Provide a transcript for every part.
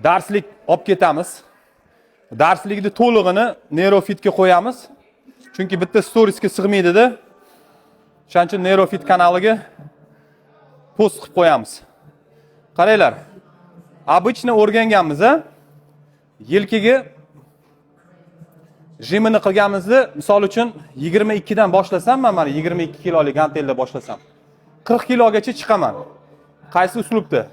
darslik olib ketamiz. Darslikni to'lig'ini Neurofitga qo'yamiz. Chunki bitta storiesga sig'maydi-da. Shuning uchun Neurofit kanaliga post qilib qo'yamiz. Qaranglar. Обычно o'rganganmiz, yelkaga jimini qilganimizda, misol uchun 22 dan boshlasam, mana 22 kilolik gantelda boshlasam, 40 kilogacha chiqaman. Qaysi uslubda?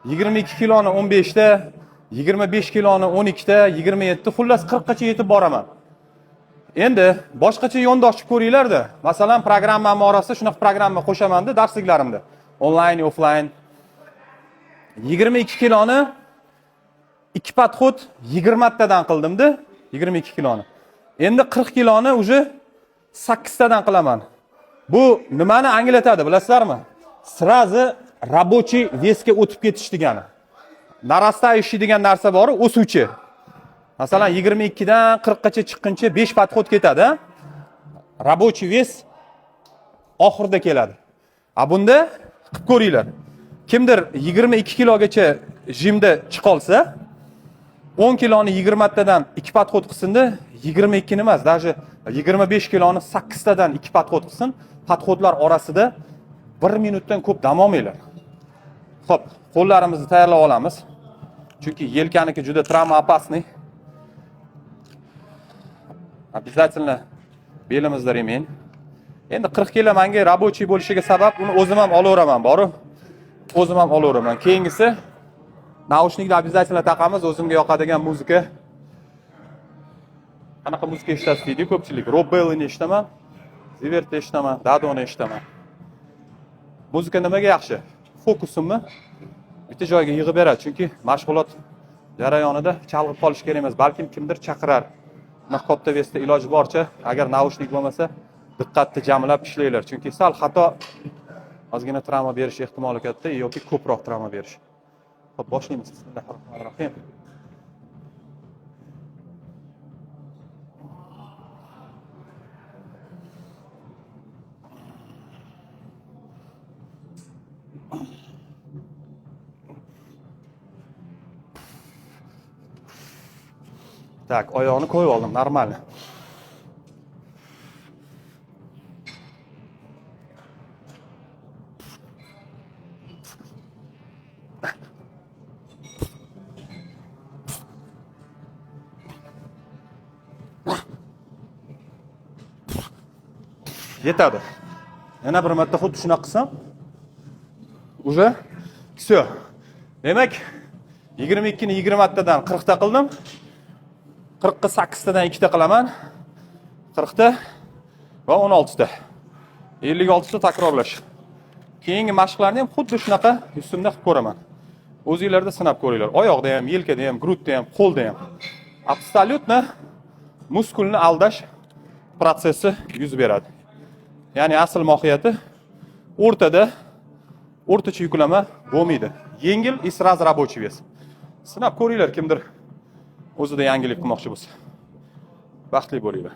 22 kiloni 15 da, 25 kiloni 12 da, 27, xullas 40 gacha yetib boraman. Endi boshqacha yondoshib ko'ringlar-da. Masalan, programma orasida shunaqa programma qo'shaman-da darsliklarimda. Onlayn, offlayn. 22 kiloni 2 подход 20 tadan qildim-da, 22 kiloni. Endi 40 kiloni уже 8 tadan qilaman. Bu nimani anglatadi, bilasizlarmi? Srazi рабочий vesga o'tib ketish degani. Narastayshi degan narsa bor, o'suvchi. Masalan, 22 dan 40 gacha chiqquncha 5 подход ketadi. Рабочий ves oxirida keladi. Bunda qilib ko'ringlar. Kimdir 22 kilogacha jimda chiqolsa, 10 kiloni 20 tadan 2 подход qilsin-da, 22 ni emas, даже 25 kiloni 8 tadan 2 подход qilsin, подходlar orasida 1 minutdan ko'p dam olmanglar. Xo'p, qo'llarimizni tayyorlab olamiz. Chunki yelkaniki juda travma опасный. Обязательно belimizda remen. Endi 40 kilo menga рабочий bo'lishiga sabab, uni o'zim ham olaveraman, borib. O'zim ham olaveraman. Keyingisi naushnikni обязательно taqamiz, o'zimga yoqadigan muzika. Qanaqa muzika eshitasiz deydi ko'pchilik. Rob Bell'ni eshitaman, Zivertni eshitaman, Dadoni eshitaman. Muzika nimaga yaxshi? Fokusimni bitta joyga yig'ib beradi, chunki mashg'ulot jarayonida chalg'ib qolish kerak emas, balkim kimdir chaqirar. Katta vesda iloji boricha, agar naushnik bo'lmasa, diqqatni jamlab ishlanglar, chunki sal xato ozgina travma berish ehtimoli katta yoki ko'proq travma berish. Xo'p, boshlaymiz. Bismillahirrohmanirrohim. Tak, oyoqni qo'yib oldim, normal. Yetadi. Yana bir marta xuddi shunaqa qilsam, уже всё. Demak, 22 ni 20 tadan 40 ta qildim. 40 ga 8 tadan 2 ta qilaman. 40 ta va 16 ta. 56 ta takrorlash. Keyingi mashqlarni ham xuddi shunaqa ustimda qilib ko'raman. O'zingizlarda sinab ko'ringlar. Oyoqda ham, yelkada ham, grudda ham, qo'lda ham. Absolyutno muskulni aldash protsessi yuz beradi. Ya'ni asl mohiyati o'rtacha yuklama bo'lmaydi. Yengil и сразу рабочий вес. Sinab ko'ringlar, kimdir o'zida yangilik qilmoqchi bo'lsa. Baxtli bo'linglar.